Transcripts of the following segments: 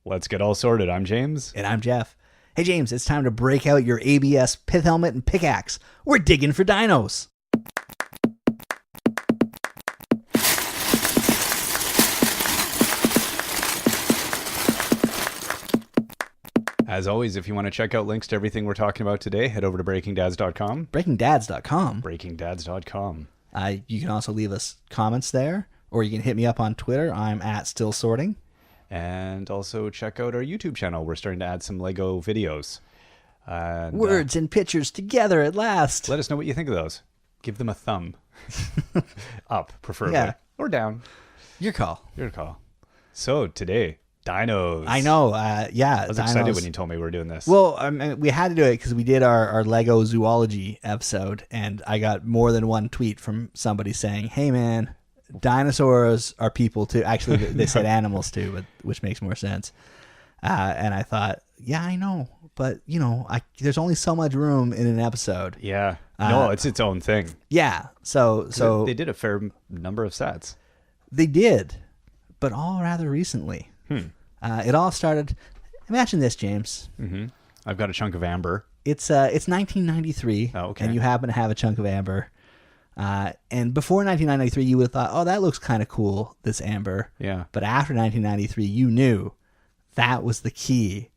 Let's get all sorted. I'm James. And I'm Jeff. Hey, James, it's time to break out your ABS pith helmet and pickaxe. We're digging for dinos. As always, if you want to check out links to everything we're talking about today, head over to breakingdads.com. Breakingdads.com. Breakingdads.com. You can also leave us comments there, or you can hit me up on Twitter. I'm at Still Sorting. And also check out our YouTube channel. We're starting to add some Lego videos. And, Words and pictures together at last. Let us know what you think of those. Give them a thumb. Up, preferably. Yeah. Or down. Your call. Your call. So, today, dinos. I know. Yeah. I was excited when you told me we were doing this. Well, we had to do it because we did our Lego zoology episode, and I got more than one tweet from somebody saying, hey, man, dinosaurs are people too. Actually, they said animals too, but which makes more sense. And I thought, yeah, I know. But, there's only so much room in an episode. Yeah. No, it's its own thing. Yeah. So they did a fair number of sets. They did, but all rather recently. It all started. Imagine this, James. Mm-hmm. I've got a chunk of amber. It's 1993. Oh, okay. And you happen to have a chunk of amber. And before 1993, you would have thought, oh, that looks kind of cool, this amber. Yeah. But after 1993, you knew that was the key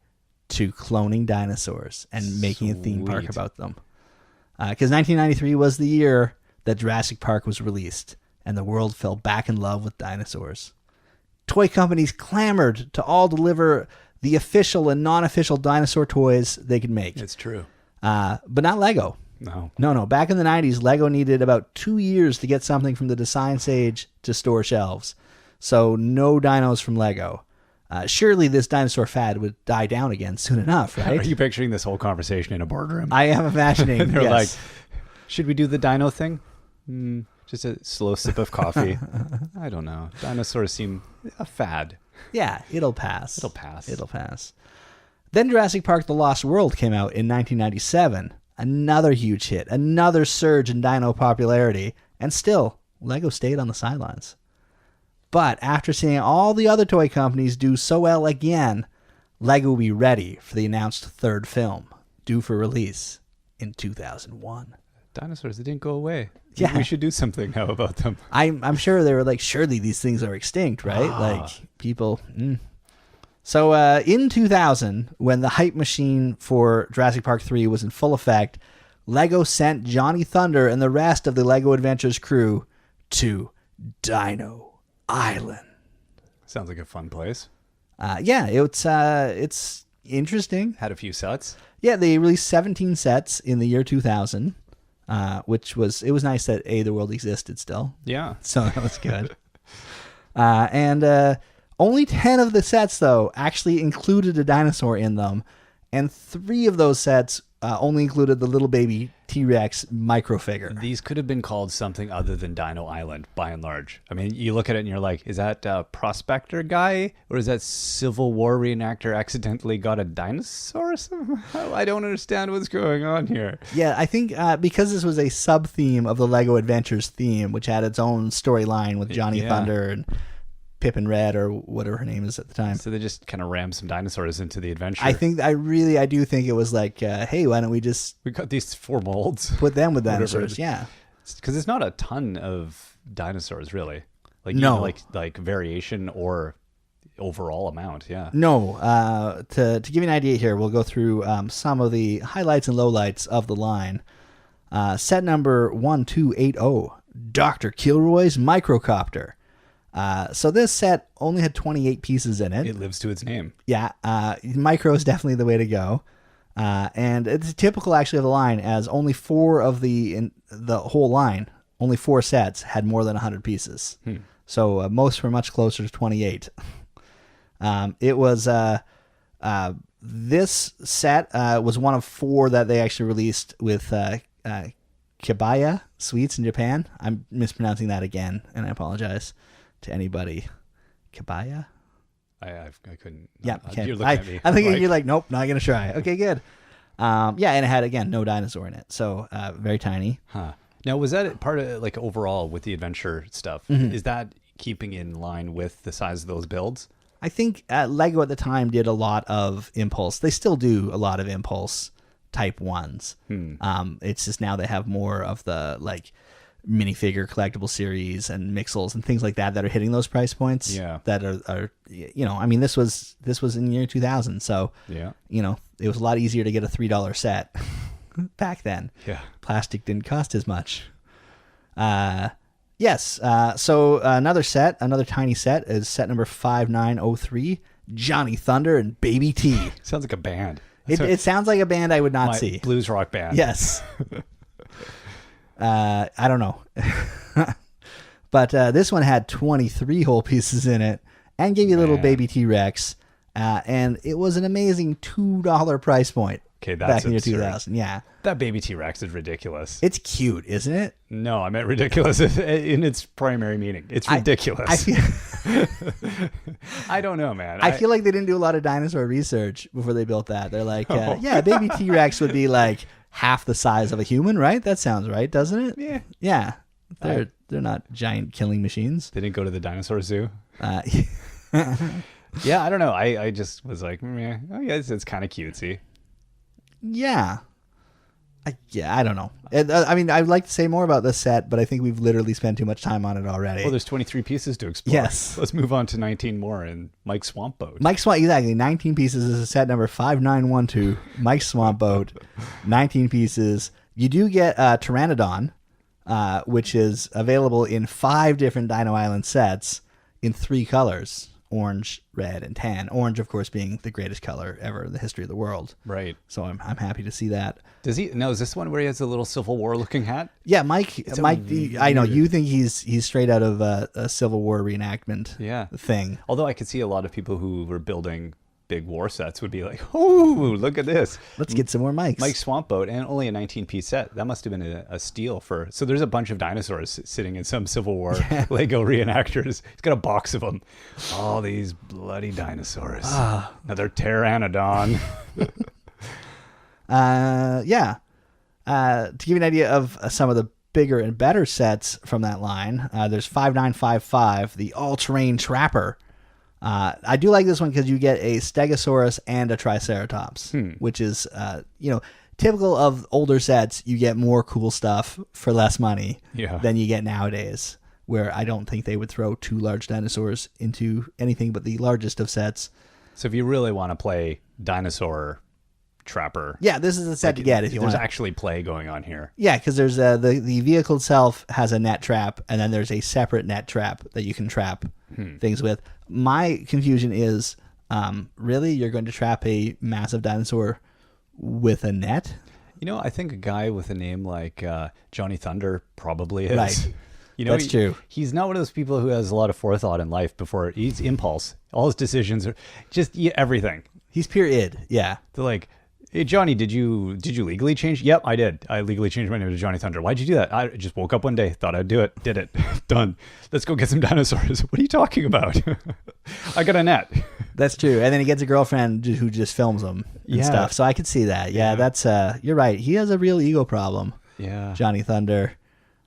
to cloning dinosaurs and making a theme park about them. Because 1993 was the year that Jurassic Park was released, and the world fell back in love with dinosaurs. Toy companies clamored to all deliver the official and non-official dinosaur toys they could make. It's true. But not Lego. No. Back in the 90s, Lego needed about 2 years to get something from the design stage to store shelves. So no dinos from Lego. Surely this dinosaur fad would die down again soon enough, right? Are you picturing this whole conversation in a boardroom? I am imagining. And they're yes. like, should we do the dino thing? Just a slow sip of coffee. I don't know. Dinosaurs seem a fad. Yeah, it'll pass. It'll pass. Then Jurassic Park The Lost World came out in 1997. Another huge hit. Another surge in dino popularity. And still, Lego stayed on the sidelines. But after seeing all the other toy companies do so well again, Lego will be ready for the announced third film, due for release in 2001. Dinosaurs, they didn't go away. Yeah. We should do something now about them. I'm sure they were like, surely these things are extinct, right? Like, people... So in 2000, when the hype machine for Jurassic Park 3 was in full effect, Lego sent Johnny Thunder and the rest of the Lego Adventures crew to Dino Island. Sounds like a fun place. Yeah, it's interesting. Had a few sets. Yeah, they released 17 sets in the year 2000, which was nice that the world existed still. Yeah. So that was good. And only 10 of the sets, though, actually included a dinosaur in them, and 3 of those sets only included the little baby T-Rex microfigure. These could have been called something other than Dino Island, by and large. I mean, you look at it and you're like, is that a prospector guy? Or is that Civil War reenactor accidentally got a dinosaur somehow? I don't understand what's going on here. Yeah, I think because this was a sub-theme of the Lego Adventures theme, which had its own storyline with Johnny Thunder and Pippin Red or whatever her name is at the time. So they just kind of rammed some dinosaurs into the adventure. I do think it was like, hey, why don't we got these 4 molds. Put them with dinosaurs, yeah. Because it's not a ton of dinosaurs, really. Like, no. Like variation or overall amount, yeah. No. To give you an idea here, we'll go through some of the highlights and lowlights of the line. Set number 1280, Dr. Kilroy's Microcopter. So this set only had 28 pieces in it. It lives to its name. Yeah. Micro is definitely the way to go. And it's typical actually of the line, as only 4 of the whole line, only 4 sets had more than 100 pieces. So most were much closer to 28. It was, this set was one of 4 that they actually released with Kibaya Sweets in Japan. I'm mispronouncing that again, and I apologize to anybody. Kibaya? I couldn't. Yeah, you're looking at me. I think you're like, nope, not going to try. Okay, good. Yeah, and it had, again, no dinosaur in it. So very tiny. Huh. Now, was that part of, like, overall with the adventure stuff? Mm-hmm. Is that keeping in line with the size of those builds? I think Lego at the time did a lot of impulse. They still do a lot of impulse type ones. It's just now they have more of the like minifigure collectible series and mixels and things like that are hitting those price points. Yeah. That are I mean, this was in the year 2000, so Yeah. it was a lot easier to get a $3 set back then. Yeah. Plastic didn't cost as much. Yes. So another tiny set is set number 5903, Johnny Thunder and Baby T. Sounds like a band. It sounds like a band I would not My see. blues rock band. Yes. I don't know. But this one had 23 whole pieces in it and gave you a little baby T-Rex. And it was an amazing $2 price point. Okay, that's back in the year absurd. 2000. Yeah. That baby T-Rex is ridiculous. It's cute, isn't it? No, I meant ridiculous in its primary meaning. It's ridiculous. I don't know, man. I feel like they didn't do a lot of dinosaur research before they built that. They're like, baby T-Rex would be like half the size of a human, right? That sounds right, doesn't it? Yeah. Yeah. They're not giant killing machines. They didn't go to the dinosaur zoo. Yeah, I don't know. I just was like, yeah, it's kind of cutesy. Yeah. I don't know. I mean, I'd like to say more about this set, but I think we've literally spent too much time on it already. Well, there's 23 pieces to explore. Yes. Let's move on to 19 more in Mike's Swamp Boat. Exactly. 19 pieces is a set number 5912, Mike's Swamp Boat. 19 pieces. You do get Pteranodon, which is available in 5 different Dino Island sets in 3 colors. Orange, red, and tan. Orange, of course, being the greatest color ever in the history of the world. Right. So I'm happy to see that. Does he? No, is this one where he has a little Civil War looking hat? Yeah, Mike. I know you think he's straight out of a Civil War reenactment. Yeah. Thing. Although I could see a lot of people who were building big war sets would be like, "Oh, look at this! Let's get some more Mikes." Mike's Swamp Boat, and only a 19-piece set. That must have been a steal for. So there's a bunch of dinosaurs sitting in some Civil War Lego reenactors. He's got a box of them. All these bloody dinosaurs. Another pteranodon. Yeah. To give you an idea of some of the bigger and better sets from that line, there's 5955, the all-terrain trapper. I do like this one because you get a Stegosaurus and a Triceratops, which is, typical of older sets. You get more cool stuff for less money than you get nowadays, where I don't think they would throw 2 large dinosaurs into anything but the largest of sets. So if you really want to play dinosaur trapper, this is the set to get if you want. There's actually play going on here. Yeah, because there's the vehicle itself has a net trap, and then there's a separate net trap that you can trap things with. My confusion is, really, you're going to trap a massive dinosaur with a net? I think a guy with a name like Johnny Thunder probably is. Right. That's true. He's not one of those people who has a lot of forethought in life before he's impulse. All his decisions are just everything. He's pure id. Yeah. They're like, "Hey, Johnny, did you legally change?" "Yep, I did. I legally changed my name to Johnny Thunder." "Why'd you do that?" "I just woke up one day, thought I'd do it, did it. Done. Let's go get some dinosaurs." "What are you talking about?" "I got a net." That's true. And then he gets a girlfriend who just films him and stuff. So I could see that. Yeah, that's you're right. He has a real ego problem. Yeah. Johnny Thunder.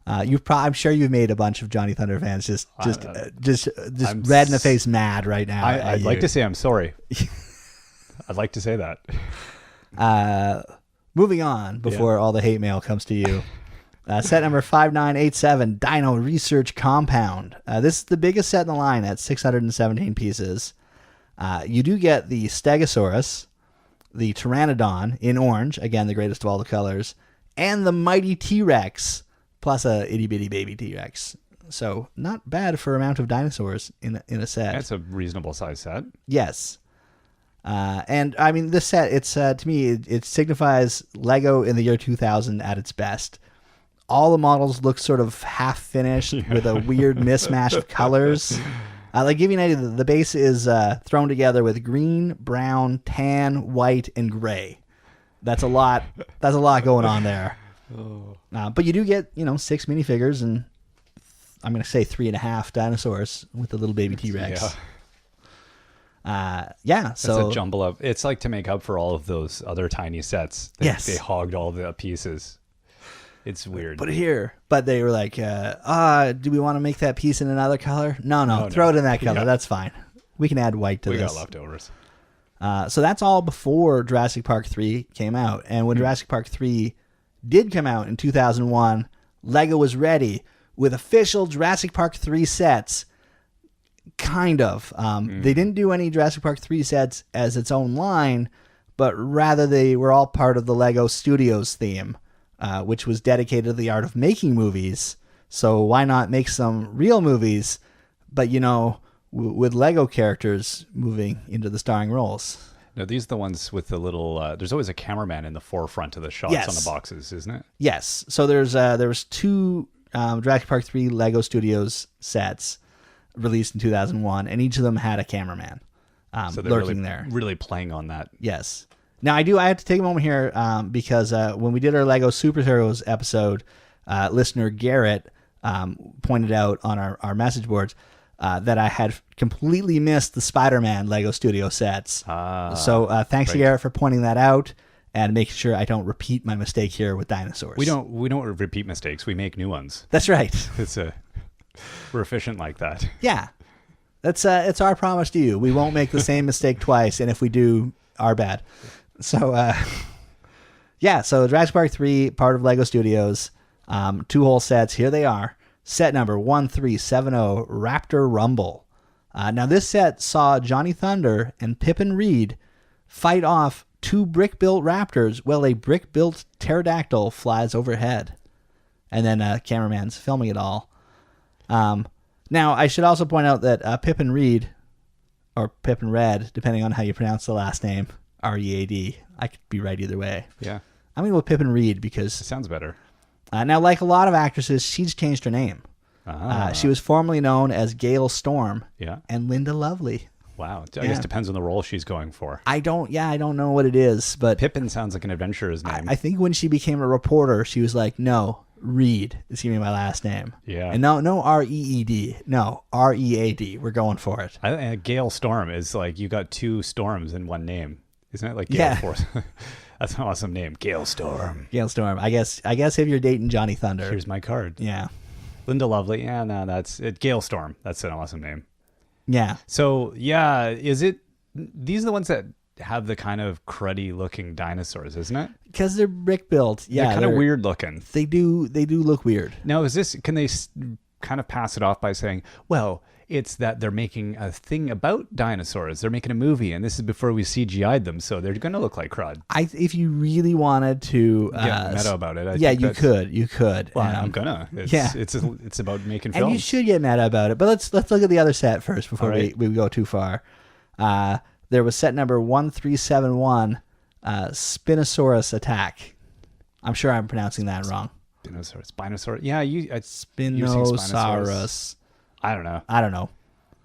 I'm sure you've made a bunch of Johnny Thunder fans just red in the face mad right now. I'd like to say I'm sorry. I'd like to say that. Moving on before all the hate mail comes to you. Set number 5987, Dino Research Compound. This is the biggest set in the line at 617 pieces. You do get the Stegosaurus, the Pteranodon in orange, again the greatest of all the colors, and the mighty T-Rex, plus a itty-bitty baby T-Rex. So not bad for amount of dinosaurs in a set. That's a reasonable size set. Yes. And I mean, this set, it's to me, it signifies Lego in the year 2000 at its best. All the models look sort of half finished with a weird mismatch of colors. Like, give you an idea, the base is thrown together with green, brown, tan, white, and gray. That's a lot. That's a lot going on there. But you do get 6 minifigures and I'm going to say 3.5 dinosaurs with the little baby T-Rex. So it's a jumble of. It's like to make up for all of those other tiny sets. They hogged all the pieces. It's weird. Put it here. But they were like, do we want to make that piece in another color? No, throw it in that color. That's fine. We can add white to We this. got leftovers. So that's all before Jurassic Park 3 came out. And when Jurassic Park 3 did come out in 2001, Lego was ready with official Jurassic Park 3 sets. Kind of. They didn't do any Jurassic Park 3 sets as its own line, but rather they were all part of the Lego Studios theme, which was dedicated to the art of making movies. So why not make some real movies, but, with Lego characters moving into the starring roles? No, these are the ones with the little. There's always a cameraman in the forefront of the shots Yes. on the boxes, isn't it? Yes. So there was 2 Jurassic Park 3 Lego Studios sets released in 2001, and each of them had a cameraman So they're lurking really, there. really playing on that. Yes. Now I have to take a moment here because when we did our Lego Superheroes episode, listener Garrett pointed out on our message boards that I had completely missed the Spider-Man Lego Studio sets. So thanks to Garrett for pointing that out and making sure I don't repeat my mistake here with dinosaurs. We don't repeat mistakes. We make new ones. That's right. We're efficient like that. Yeah. It's our promise to you. We won't make the same mistake twice, and if we do, our bad. So so Jurassic Park 3, part of Lego Studios, 2 whole sets. Here they are. Set number 1370, Raptor Rumble. Now this set saw Johnny Thunder and Pippin Reed fight off 2 brick-built raptors while a brick-built pterodactyl flies overhead. And then cameraman's filming it all. Now, I should also point out that Pippin Reed, or Pippin Red, depending on how you pronounce the last name, R-E-A-D. I could be right either way. Yeah. I'm going to go with Pippin Reed It because... sounds better. now, like a lot of actresses, she's changed her name. She was formerly known as Gail Storm and Linda Lovely. Wow. I guess it depends on the role she's going for. I don't know what it is, but... Pippin sounds like an adventurer's name. I think when she became a reporter, she was like, no, Reed is going to be my last name. Yeah. And no R-E-E-D. No, R-E-A-D. We're going for it. Gale Storm is like you got 2 storms in one name. Isn't it like Gale Force? That's an awesome name. Gale Storm. Gale Storm. I guess if you're dating Johnny Thunder. Here's my card. Yeah. Linda Lovely. Yeah, no, that's it. Gale Storm. That's an awesome name. Yeah. So, yeah, is it... These are the ones that have the kind of cruddy looking dinosaurs, isn't it? Because they're brick built. Yeah. They're kind of weird looking. They do look weird. Now, can they kind of pass it off by saying, well, it's that they're making a thing about dinosaurs. They're making a movie, and this is before we CGI'd them, so they're going to look like crud. If you really wanted to get meta about it, you could. Well, I'm gonna. It's about making films. And you should get meta about it. But let's look at the other set first before we go too far. There was set number 1371, Spinosaurus Attack. I'm sure I'm pronouncing that wrong. Spinosaurus. Yeah, Spinosaurus. I don't know.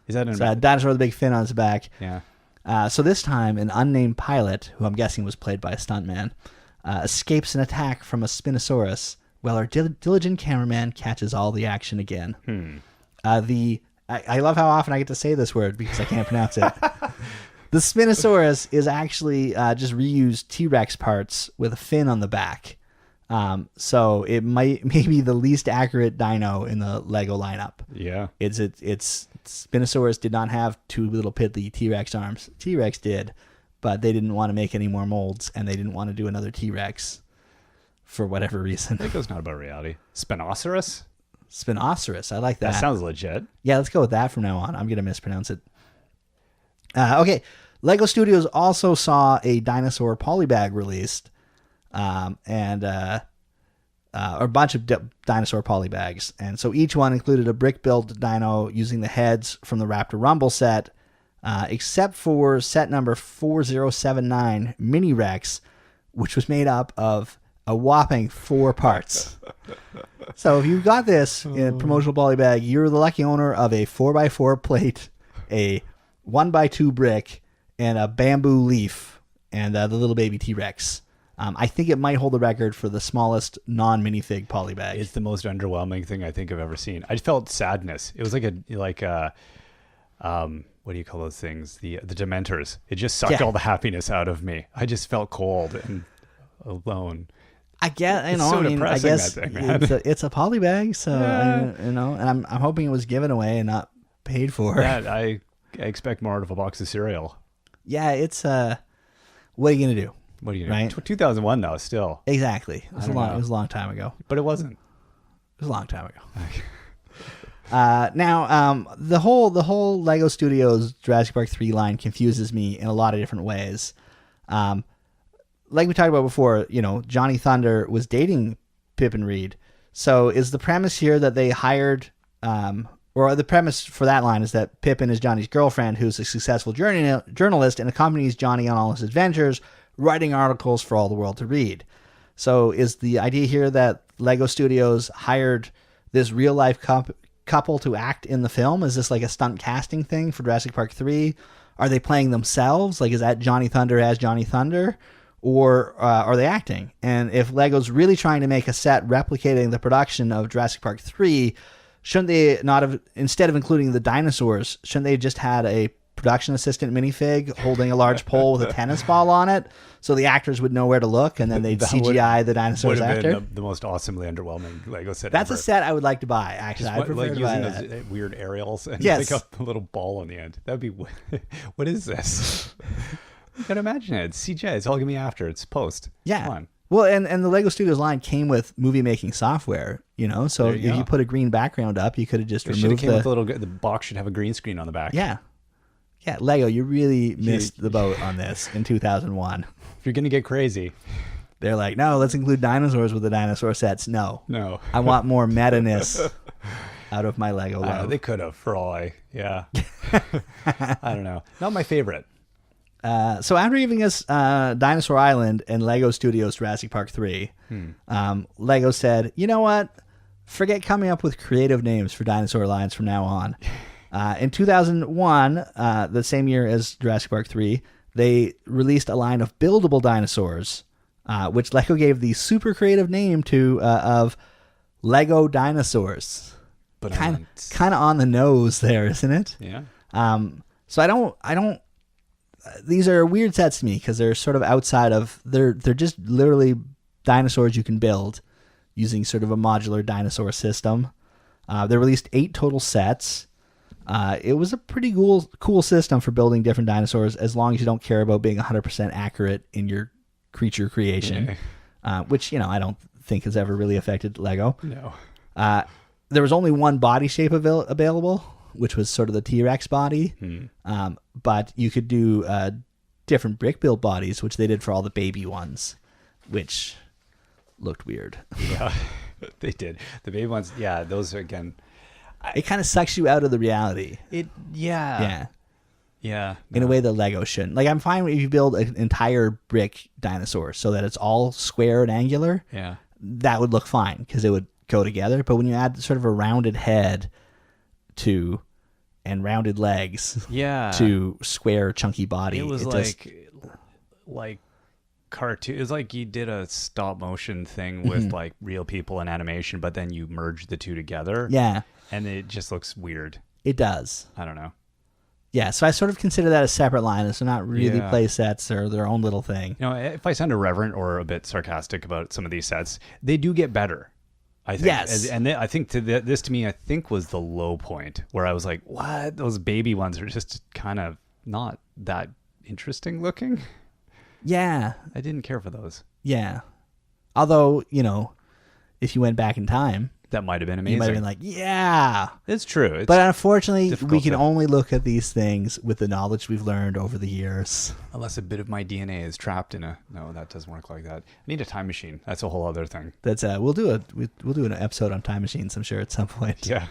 Is that a dinosaur with a big fin on its back? Yeah. So this time, an unnamed pilot, who I'm guessing was played by a stuntman, escapes an attack from a Spinosaurus, while our diligent cameraman catches all the action again. I love how often I get to say this word because I can't pronounce it. The Spinosaurus is actually just reused T-Rex parts with a fin on the back. So it may be the least accurate dino in the Lego lineup. Yeah. It's Spinosaurus did not have 2 little piddly T-Rex arms. T-Rex did, but they didn't want to make any more molds, and they didn't want to do another T-Rex for whatever reason. Lego's not about reality. Spinosaurus? Spinosaurus. I like that. That sounds legit. Yeah, let's go with that from now on. I'm going to mispronounce it. Okay. Lego Studios also saw a dinosaur polybag released. Or a bunch of dinosaur polybags. And so each one included a brick-built dino using the heads from the Raptor Rumble set, except for set number 4079, Mini Rex, which was made up of a whopping 4 parts. So if you got this in a promotional polybag, you're the lucky owner of a 4x4 plate, a 1x2 brick, and a bamboo leaf, and the little baby T-Rex. I think it might hold the record for the smallest non-minifig polybag. It's the most underwhelming thing I think I've ever seen. I felt sadness. It was like what do you call those things? The Dementors. It just sucked all the happiness out of me. I just felt cold and alone. I guess that thing, man. It's a polybag, so and I'm hoping it was given away and not paid for. Yeah, I expect more out of a box of cereal. Yeah, it's what are you gonna do? What do you Right? 2001 though, still. Exactly. It was I don't know. a long time ago. But it wasn't. It was a long time ago. Now, the whole Lego Studios Jurassic Park 3 line confuses me in a lot of different ways. Like we talked about before, Johnny Thunder was dating Pippin Reed. So is the premise here that they hired, or the premise for that line is that Pippin is Johnny's girlfriend, who's a successful journalist and accompanies Johnny on all his adventures, writing articles for all the world to read. So is the idea here that Lego Studios hired this real life couple to act in the film? Is this like a stunt casting thing for Jurassic Park 3? Are they playing themselves? Like, is that Johnny Thunder as Johnny Thunder? Or are they acting? And if Lego's really trying to make a set replicating the production of Jurassic Park 3, shouldn't they not have, instead of including the dinosaurs, shouldn't they have just had a production assistant minifig holding a large pole with a tennis ball on it so the actors would know where to look, and then they'd CGI the dinosaurs after? Been the most awesomely underwhelming Lego set That's ever. a set I would like to buy, actually. I'd prefer like to buy using that. those weird aerials and Yes. they got the little ball on the end. That'd be what is this? You gotta imagine it. It's CGI. It's all gonna be after. It's post. Yeah. Come on. Well, and the Lego Studios line came with movie making software, so There if you you go. put a green background up, you could have just It should have removed came with a little. The box should have a green screen on the back. Yeah. Yeah, Lego, you really missed the boat on this in 2001. If you're gonna get crazy, They're like, no, let's include dinosaurs with the dinosaur sets. No. no. I want more meta-ness out of my Lego love. They could have, for all I. Yeah. I don't know. Not my favorite. So after giving us Dinosaur Island and Lego Studios Jurassic Park 3, Lego said, you know what? Forget coming up with creative names for dinosaur lines from now on. In 2001, the same year as Jurassic Park 3, they released a line of buildable dinosaurs, which Lego gave the super creative name of Lego Dinosaurs. But Kind of on the nose there, isn't it? yeah. So I don't. These are weird sets to me because they're sort of outside of. They're just literally dinosaurs you can build using sort of a modular dinosaur system. They released 8 total sets. It was a pretty cool system for building different dinosaurs, as long as you don't care about being 100% accurate in your creature creation, which I don't think has ever really affected Lego. No. There was only one body shape available, which was sort of the T-Rex body. But you could do different brick built bodies, which they did for all the baby ones, which looked weird. Yeah. They did. The baby ones. Yeah. Those again. It kind of sucks you out of the reality. Yeah. In a way that Lego shouldn't. Like, I'm fine if you build an entire brick dinosaur so that it's all square and angular. Yeah. That would look fine because it would go together. But when you add sort of a rounded head and rounded legs to square chunky body, It was like cartoon. It was like you did a stop motion thing with like real people and animation, but then you merge the two together. Yeah, and it just looks weird. it does. I don't know. Yeah, so I sort of consider that a separate line. It's not really play sets or their own little thing. If I sound irreverent or a bit sarcastic about some of these sets, they do get better. I think. Yes. I think this to me, I think was the low point where I was like, what? Those baby ones are just kind of not that interesting looking. Yeah. I didn't care for those. Yeah. Although, if you went back in time, That might have been amazing. you might have been like, yeah. It's true. But unfortunately, difficult we can to- only look at these things with the knowledge we've learned over the years. Unless a bit of my DNA is trapped in no, that doesn't work like that. I need a time machine. That's a whole other thing. That's we'll do an episode on time machines, I'm sure, at some point. Yeah.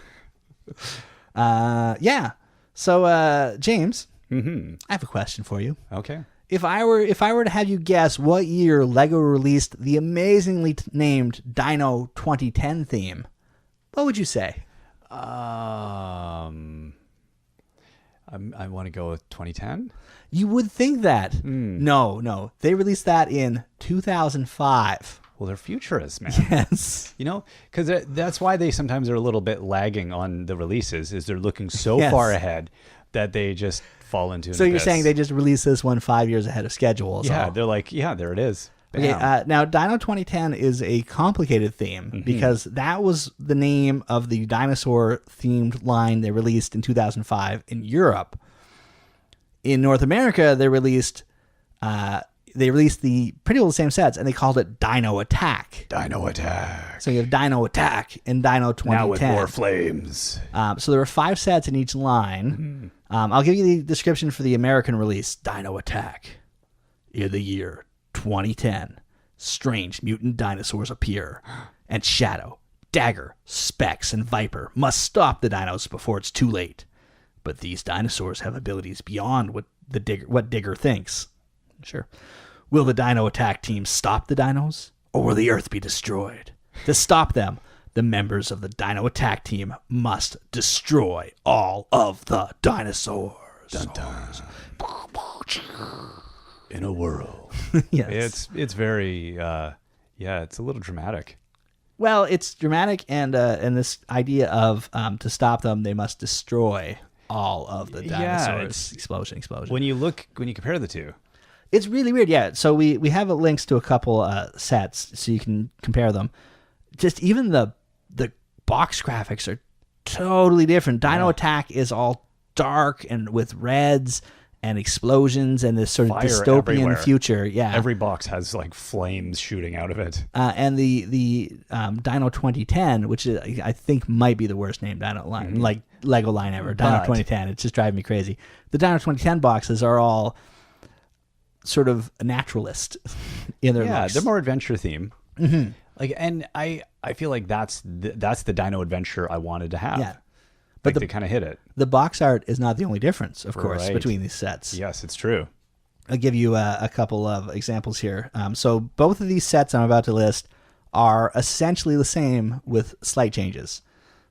Yeah. So, James, Mm-hmm. I have a question for you. Okay. If I were to have you guess what year Lego released the amazingly named Dino 2010 theme, what would you say? I want to go with 2010. You would think that. No. They released that in 2005. Well, they're futurists, man. Yes. Because that's why they sometimes are a little bit lagging on the releases. Is they're looking so Yes. far ahead that they just fall into. So you're saying they just released this one 5 years ahead of schedule? is all. They're like, there it is. Okay, Bam. now Dino 2010 is a complicated theme because that was the name of the dinosaur themed line they released in 2005 in Europe. In North America, they released the pretty well the same sets, and they called it Dino Attack. Dino Attack. So you have Dino Attack and Dino 2010. Now with more flames. So there were 5 sets in each line. I'll give you the description for the American release. Dino Attack. In the year 2010, strange mutant dinosaurs appear, and Shadow, Dagger, Specs, and Viper must stop the dinos before it's too late. But these dinosaurs have abilities beyond what Digger thinks. Sure. Will the Dino Attack team stop the dinos, or will the Earth be destroyed? To stop them, the members of the Dino Attack team must destroy all of the dinosaurs. Dun, dun. In a world. Yes. It's very, it's a little dramatic. Well, it's dramatic, and this idea of to stop them, they must destroy all of the dinosaurs. Explosion. When you compare the two. It's really weird, yeah. So we have links to a couple sets so you can compare them. Just even the box graphics are totally different. Dino Attack is all dark and with reds and explosions and this sort of Fire dystopian everywhere. future. Yeah, Every box has like flames shooting out of it. and the Dino 2010, which is, I think might be the worst named Dino line, like Lego line ever. Dino 2010. It's just driving me crazy. The Dino 2010 boxes are all sort of naturalist in their looks. They're more adventure theme. Like, and I feel like that's the Dino adventure I wanted to have. Yeah. But they kind of hit it. The box art is not the only difference, of course, Right. between these sets. Yes, it's true. I'll give you a couple of examples here. So both of these sets I'm about to list are essentially the same with slight changes.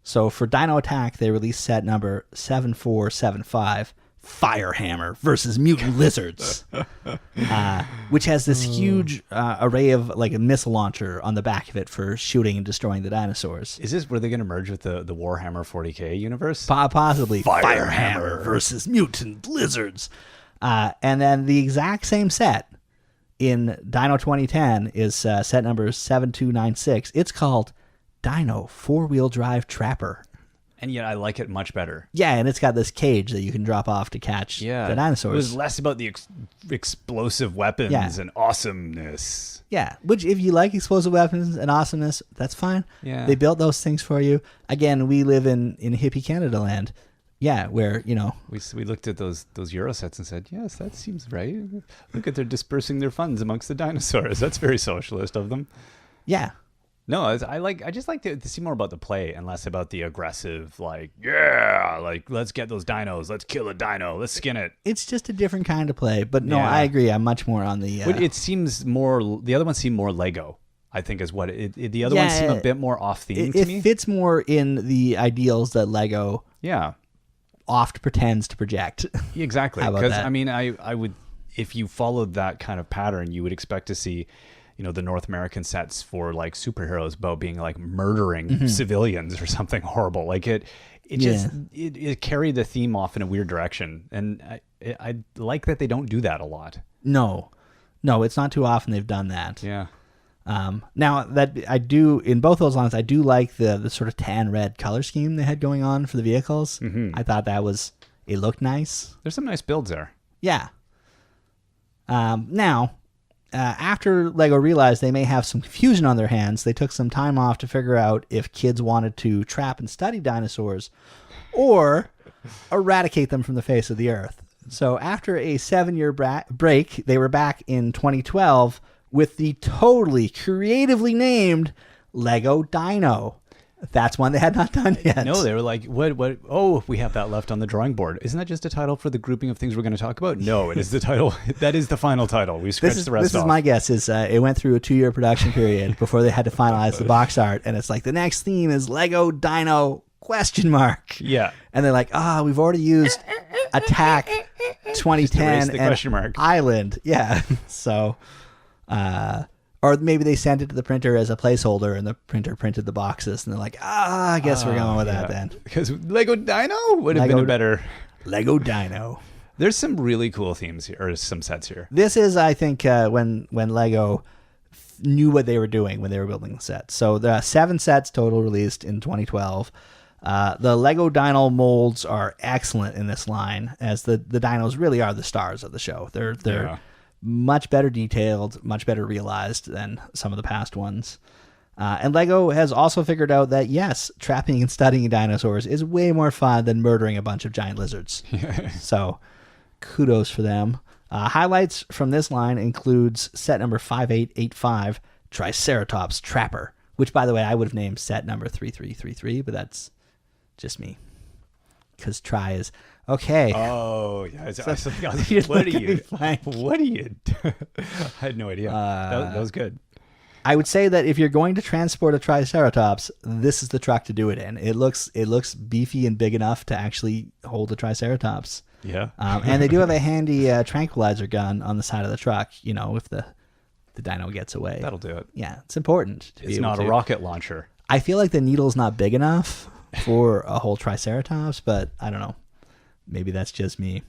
So for Dino Attack, they released set number 7475, Firehammer versus Mutant Lizards, which has this huge array of like a missile launcher on the back of it for shooting and destroying the dinosaurs. Is this where they're going to merge with the Warhammer 40K universe? Possibly Firehammer versus Mutant Lizards. And then the exact same set in Dino 2010 is set number 7296. It's called Dino 4-Wheel Drive Trapper. And yet I like it much better. Yeah, and it's got this cage that you can drop off to catch the dinosaurs. It was less about the explosive weapons and awesomeness. Yeah, which if you like explosive weapons and awesomeness, that's fine. Yeah. They built those things for you. Again, we live in hippie Canada land. Yeah, where, We looked at those Euro sets and said, yes, that seems right. Look at they're dispersing their funds amongst the dinosaurs. That's very socialist of them. Yeah. No, I just like to see more about the play and less about the aggressive, let's get those dinos, let's kill a dino, let's skin it. It's just a different kind of play, but no, I agree. I'm much more on the. It seems more. The other ones seem more Lego. I think is what the other ones seem a bit more off theme to me. It fits more in the ideals that Lego. Yeah. Oft pretends to project. Exactly. How about Because that? I mean, I would, if you followed that kind of pattern, you would expect to see, the North American sets for like superheroes about being like murdering civilians or something horrible. Like it carried the theme off in a weird direction, and I like that they don't do that a lot. No, it's not too often they've done that. Yeah. Now that I do in both those lines, I do like the sort of tan red color scheme they had going on for the vehicles. I thought it looked nice. There's some nice builds there. Yeah. Now, after Lego realized they may have some confusion on their hands, they took some time off to figure out if kids wanted to trap and study dinosaurs or eradicate them from the face of the earth. So after a 7-year break, they were back in 2012 with the totally creatively named Lego Dino. That's one they had not done yet. No, they were like, what? Oh, we have that left on the drawing board. Isn't that just a title for the grouping of things we're going to talk about? No, it is the title. That is the final title. We scratched the rest off. This is my guess. It went through a 2-year production period before they had to finalize the box art. And it's like, the next theme is Lego Dino ? Yeah. And they're like, we've already used Attack 2010 the and question mark. Island. Yeah. So... or maybe they sent it to the printer as a placeholder and the printer printed the boxes and they're like, I guess we're going with that then. Because Lego Dino would have been a better... Lego Dino. There's some really cool themes here, or some sets here. This is, I think, when Lego knew what they were doing when they were building the set. So the 7 sets total released in 2012. The Lego Dino molds are excellent in this line, as the dinos really are the stars of the show. They're much better detailed, much better realized than some of the past ones. And Lego has also figured out that, yes, trapping and studying dinosaurs is way more fun than murdering a bunch of giant lizards. So kudos for them. Highlights from this line includes set number 5885, Triceratops Trapper, which, by the way, I would have named set number 3333, but that's just me. Because try is okay. Oh, yeah. What are you? What are you? I had no idea. That was good. I would say that if you're going to transport a Triceratops, this is the truck to do it in. It looks beefy and big enough to actually hold a Triceratops. Yeah. And they do have a handy tranquilizer gun on the side of the truck, if the dino gets away. That'll do it. Yeah, it's important. It's not a rocket launcher. I feel like the needle's not big enough for a whole Triceratops, but I don't know. Maybe that's just me.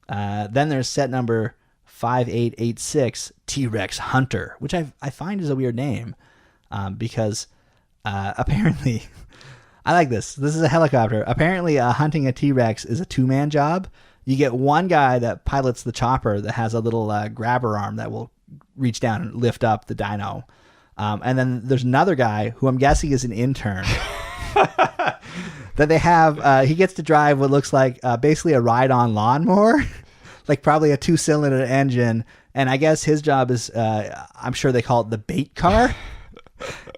Then there's set number 5886, T-Rex Hunter, which I find is a weird name because apparently, I like this. This is a helicopter. Apparently, hunting a T-Rex is a two-man job. You get one guy that pilots the chopper that has a little grabber arm that will reach down and lift up the dino. And then there's another guy who I'm guessing is an intern that they have. He gets to drive what looks like basically a ride-on lawnmower. Like probably a 2-cylinder engine, and I guess his job is, I'm sure they call it the bait car,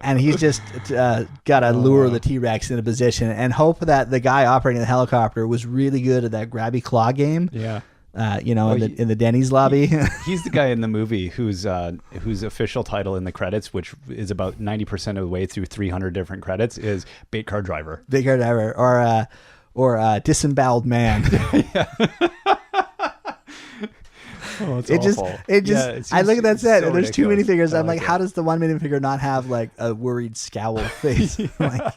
and he's just got to lure the T-Rex into position and hope that the guy operating the helicopter was really good at that grabby claw game. Yeah. In the Denny's lobby. He's the guy in the movie whose official title in the credits, which is about 90% of the way through 300 different credits, is bait car driver. Bait car driver, or disemboweled man. Oh, it's awful. I look at that set and there's too many figures. I'm like, how does the 1 minute figure not have like a worried scowl face? Like,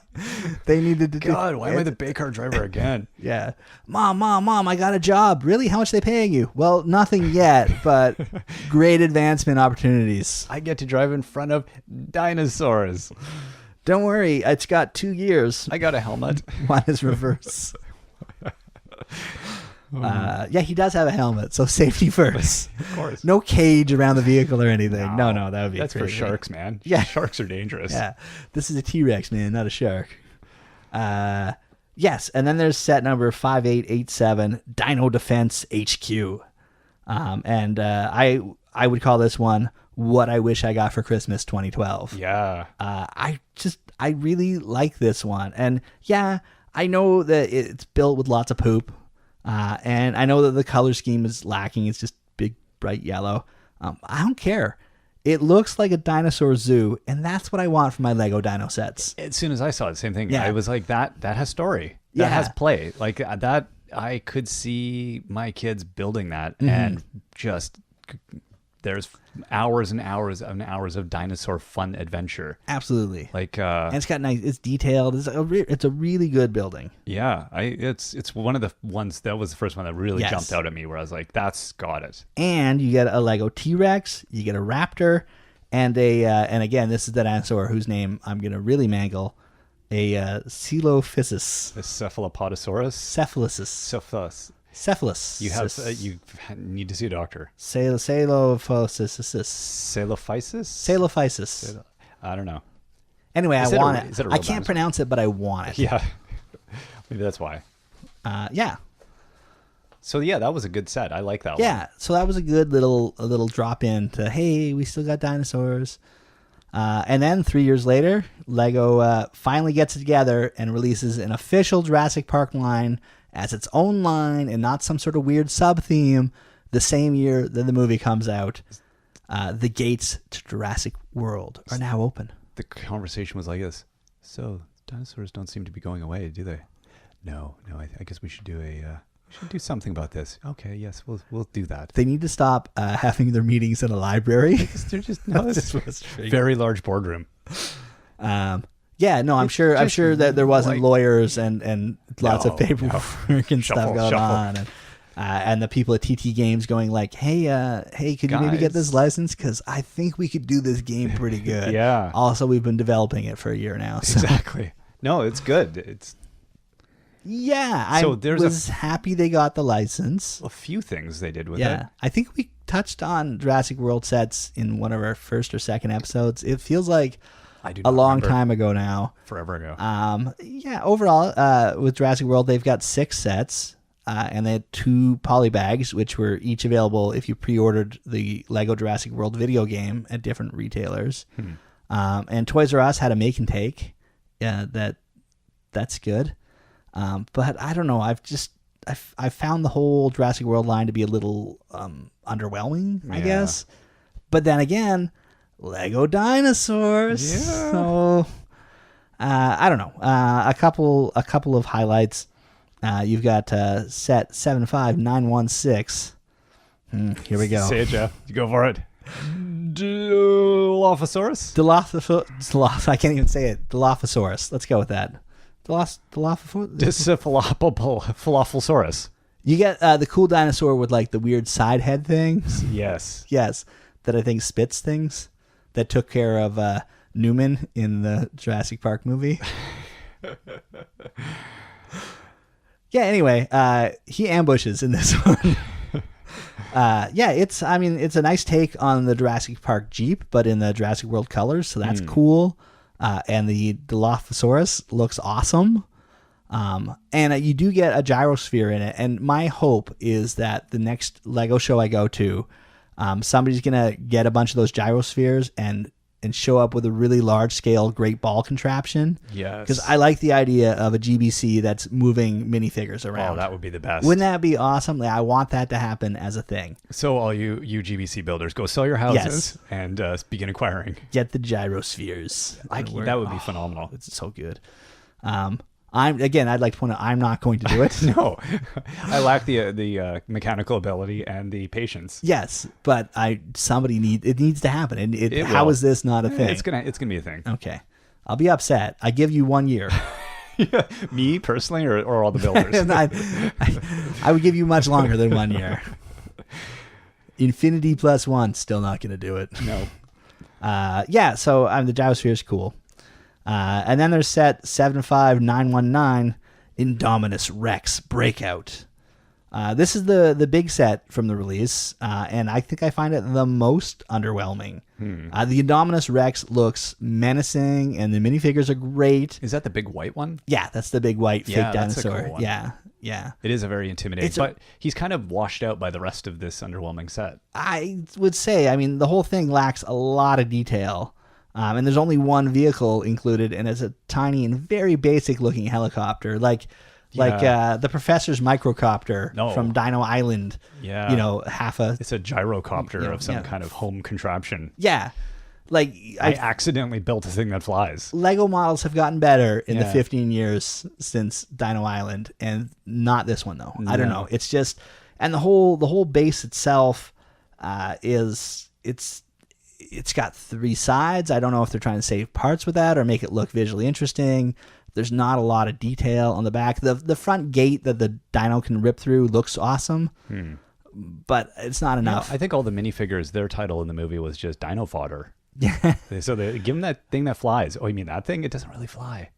they needed to. God, why am I the bait car driver again? Yeah, mom, I got a job. Really? How much are they paying you? Well, nothing yet, but great advancement opportunities. I get to drive in front of dinosaurs. Don't worry, it's got 2 years. I got a helmet. One is reverse. Yeah, he does have a helmet, so safety first. Of course. No cage around the vehicle or anything. No, that would be That's crazy. for sharks, man. Yeah. Sharks are dangerous. Yeah. This is a T-Rex, man, not a shark. Yes, and then there's set number 5887, Dino Defense HQ. I would call this one What I Wish I Got for Christmas 2012. Yeah. I really like this one. And yeah, I know that it's built with lots of poop. And I know that the color scheme is lacking. It's just big, bright yellow. I don't care. It looks like a dinosaur zoo, and that's what I want from my Lego dino sets. As soon as I saw it, same thing. Yeah. I was like, that has story. That has play. Like that, I could see my kids building that, and just there's hours and hours and hours of dinosaur fun adventure. Absolutely. Like, and it's got nice. It's detailed. It's a really good building. Yeah, it's one of the ones that was the first one that really jumped out at me, where I was like, that's got it. And you get a Lego T-Rex, you get a raptor, and and again, this is the dinosaur whose name I'm gonna really mangle. A Coelophysis. A cephalopodosaurus. Cephalus. You need to see a doctor. Coelophysis. I don't know. Anyway, I want it. I can't dinosaur? pronounce it, but I want it. Yeah, maybe that's why. Yeah. So yeah, that was a good set. I like that one. Yeah. So that was a good little drop in to, hey, we still got dinosaurs. And then 3 years later, Lego finally gets it together and releases an official Jurassic Park line as its own line and not some sort of weird sub-theme the same year that the movie comes out. The gates to Jurassic World are now open. The conversation was like this. So dinosaurs don't seem to be going away, do they? No. I guess we should do something about this. Okay, yes, we'll do that. They need to stop having their meetings in a library. They're just very large boardroom. Yeah, no, I'm sure that there wasn't lawyers and lots of paperwork and stuff going on, and the people at TT Games going like, hey, could you maybe get this license? Because I think we could do this game pretty good. Yeah. Also, we've been developing it for a year now. So. Exactly. No, it's good. Yeah, So I there's was happy they got the license. a few things they did with Yeah, it. I think we touched on Jurassic World sets in one of our first or second episodes. It feels like I do a not long remember. time ago now. Forever ago. Yeah, overall, with Jurassic World, they've got 6 sets, and they had 2 polybags, which were each available if you pre-ordered the Lego Jurassic World video game at different retailers. And Toys R Us had a make and take. That's good. But I don't know. I've found the whole Jurassic World line to be a little underwhelming, I guess. But then again, Lego Dinosaurs. Yeah. So I don't know. A couple of highlights. You've got set 75916. Here we go. Say it, Jeff. You go for it. Dilophosaurus? I can't even say it. Dilophosaurus. Let's go with that. Dilophosaurus. Falafel-saurus. You get the cool dinosaur with like the weird side head things. Yes. Yes, that I think spits things. That took care of Newman in the Jurassic Park movie. Yeah. Anyway, he ambushes in this one. Yeah, it's a nice take on the Jurassic Park Jeep, but in the Jurassic World colors, so that's cool. And the Dilophosaurus looks awesome. And you do get a gyrosphere in it. And my hope is that the next Lego show I go to, somebody's gonna get a bunch of those gyrospheres and show up with a really large scale great ball contraption. Yes. Because I like the idea of a GBC that's moving minifigures around. Oh, that would be the best. Wouldn't that be awesome? I want that to happen as a thing. So all you GBC builders, go sell your houses Yes. and begin acquiring. Get the gyrospheres. That would be phenomenal. It's so good. I'd like to point out I'm not going to do it. No, I lack the mechanical ability and the patience. Yes, but it needs to happen. And how will. is this not a thing? It's gonna be a thing. Okay. I'll be upset. I give you 1 year. Me personally, or all the builders? I would give you much longer than 1 year. Infinity plus 1, still not going to do it. No. Yeah, so the gyrosphere is cool. And then there's set 75919, Indominus Rex Breakout. This is the big set from the release, and I think I find it the most underwhelming. The Indominus Rex looks menacing, and the minifigures are great. Is that the big white one? Yeah, that's the big white fake that's a dinosaur. cool one. Yeah. It is a very intimidating, but he's kind of washed out by the rest of this underwhelming set. I would say, the whole thing lacks a lot of detail. And there's only one vehicle included, and it's a tiny and very basic looking helicopter, like the professor's microcopter from Dino Island. Yeah. It's a gyrocopter of some kind of home contraption. Yeah. I accidentally built a thing that flies. Lego models have gotten better in the 15 years since Dino Island, and not this one though. No. I don't know. It's just, and the whole base itself it's got 3 sides. I don't know if they're trying to save parts with that or make it look visually interesting. There's not a lot of detail on the back. The front gate that the dino can rip through looks awesome, but it's not enough. I think all the minifigures, their title in the movie was just Dino Fodder. Yeah. So they give them that thing that flies. Oh, you mean that thing? It doesn't really fly.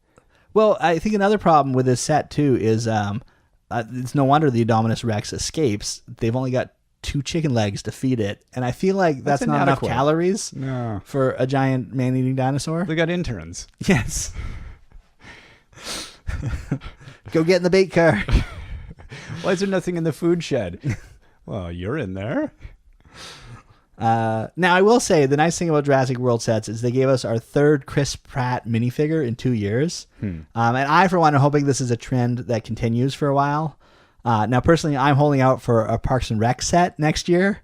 Well, I think another problem with this set too is it's no wonder the Indominus Rex escapes. They've only got 2 chicken legs to feed it, and I feel like that's not enough calories for a giant man-eating dinosaur. They got interns. Yes. Go get in the bait car. Why is there nothing in the food shed? Well, you're in there. Now, I will say the nice thing about Jurassic World sets is they gave us our 3rd Chris Pratt minifigure in 2 years. And I, for one, am hoping this is a trend that continues for a while. Now, personally, I'm holding out for a Parks and Rec set next year,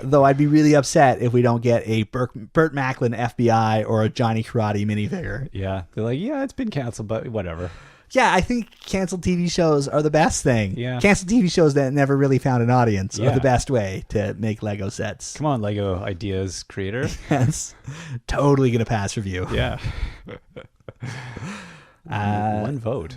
though I'd be really upset if we don't get a Burt Macklin FBI or a Johnny Karate minifigure. Yeah, they're like, it's been canceled, but whatever. Yeah, I think canceled TV shows are the best thing. Yeah. Canceled TV shows that never really found an audience are the best way to make Lego sets. Come on, Lego Ideas creator. Yes. Totally going to pass review. Yeah. One vote.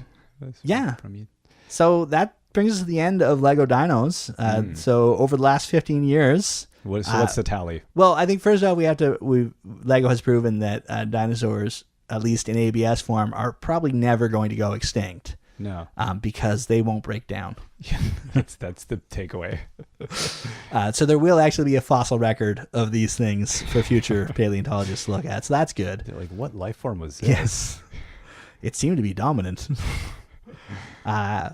Yeah. From you. So that brings us to the end of Lego Dinos. So over the last 15 years... what's the tally? Well, I think first off, Lego has proven that dinosaurs, at least in ABS form, are probably never going to go extinct. No. Because they won't break down. Yeah, that's the takeaway. So there will actually be a fossil record of these things for future paleontologists to look at. So that's good. They're like, what life form was this? Yes. It seemed to be dominant.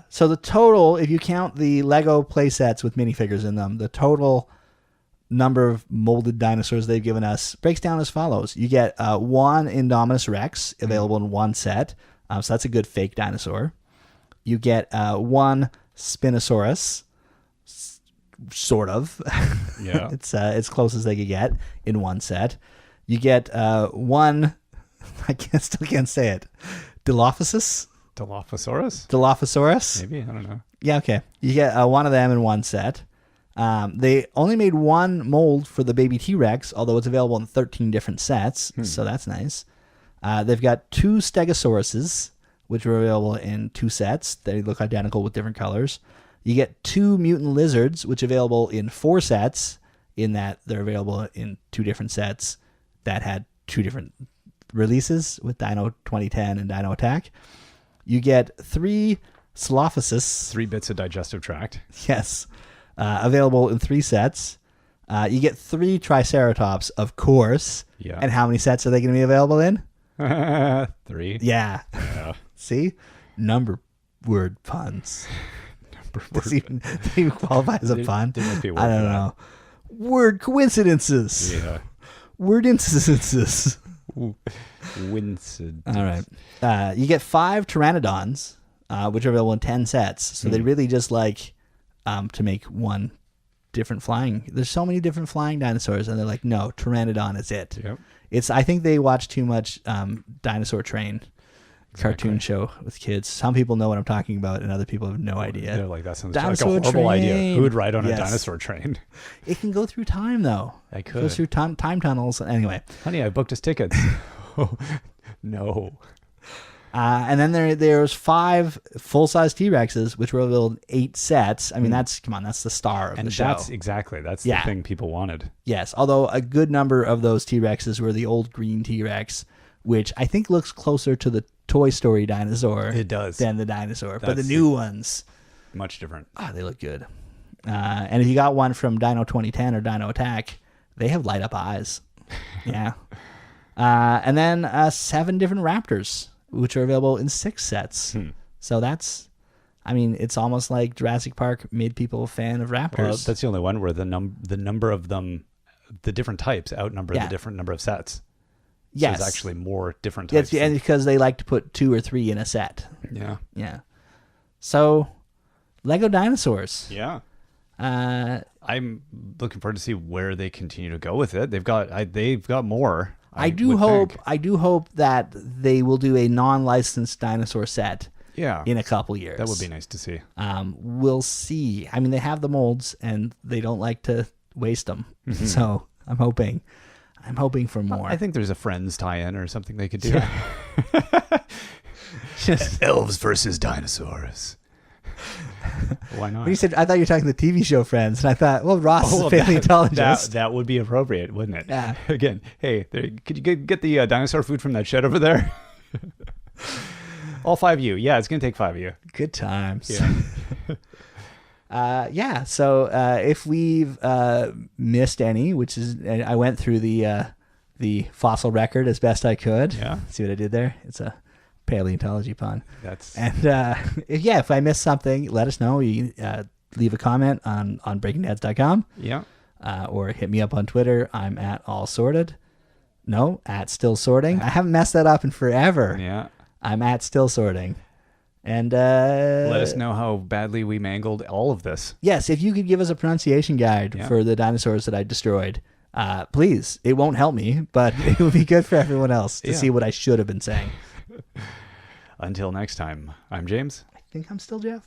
So the total, if you count the Lego playsets with minifigures in them, the total number of molded dinosaurs they've given us breaks down as follows. You get one Indominus Rex available in one set. So that's a good fake dinosaur. You get one Spinosaurus, sort of. Yeah. It's as close as they could get in one set. You get one, still can't say it, Dilophosaurus? Dilophosaurus? Maybe, I don't know. Yeah, okay. You get one of them in one set. They only made one mold for the baby T-Rex, although it's available in 13 different sets, so that's nice. They've got two Stegosauruses, which are available in 2 sets. They look identical with different colors. You get 2 mutant lizards, which are available in 4 sets, in that they're available in 2 different sets that had 2 different releases with Dino 2010 and Dino Attack. You get 3 Dilophosaurus. 3 bits of digestive tract. Yes. Available in 3 sets. You get 3 Triceratops, of course. Yeah. And how many sets are they going to be available in? 3. Yeah. Yeah. See? Number word puns. Does even qualify as a pun? There must be a word I don't for that. know. Word coincidences. Yeah. Word incidences. Wincid. All right. You get 5 Pteranodons, which are available in 10 sets. So they really just like to make one different flying. There's so many different flying dinosaurs, and they're like, no, Pteranodon is it. Yep. I think they watch too much Dinosaur Train cartoon show with kids. Some people know what I'm talking about, and other people have no idea. They're like, that sounds Dinosaur like a horrible idea. train. Who would ride on Yes. a dinosaur train? It can go through time, though. I could. It goes through time tunnels. Anyway. Honey, I booked us tickets. Oh, no. And then there's 5 full-size T-Rexes, which were available in 8 sets. I mean, that's the star of the show. That's the thing people wanted. Yes, although a good number of those T-Rexes were the old green T-Rex, which I think looks closer to the Toy Story dinosaur. It does. Than the dinosaur. But the new ones, much different. they look good. And if you got one from Dino 2010 or Dino Attack, they have light-up eyes. Yeah. And then 7 different Raptors, which are available in 6 sets. So that's, I mean, it's almost like Jurassic Park made people a fan of raptors. Well, that's the only one where the number of them, the different types outnumber the different number of sets. So yes. there's actually more different types. And because they like to put 2 or 3 in a set. Yeah. Yeah. So, Lego Dinosaurs. Yeah. I'm looking forward to see where they continue to go with it. They've got more. I do hope that they will do a non-licensed dinosaur set. Yeah. In a couple years. That would be nice to see. We'll see. I mean, they have the molds and they don't like to waste them. So I'm hoping for more. I think there's a Friends tie-in or something they could do. Yeah. Just elves versus dinosaurs. Why not? When you said, I thought you were talking the TV show Friends, and I thought, well, Ross is a paleontologist. That would be appropriate, wouldn't it? Yeah. Again, hey, could you get the dinosaur food from that shed over there? All 5 of you. Yeah, it's going to take 5 of you. Good times. Yeah. So if we've missed any, which is, I went through the fossil record as best I could. Yeah. See what I did there? It's a paleontology pun. And if I missed something, let us know. You leave a comment on breakingdads.com. Yeah. Or hit me up on Twitter. I'm at allsorted. No, at still sorting. I haven't messed that up in forever. Yeah. I'm at still sorting. And let us know how badly we mangled all of this. Yes, if you could give us a pronunciation guide for the dinosaurs that I destroyed, please. It won't help me, but it would be good for everyone else to see what I should have been saying. Until next time, I'm James. I think I'm still Jeff.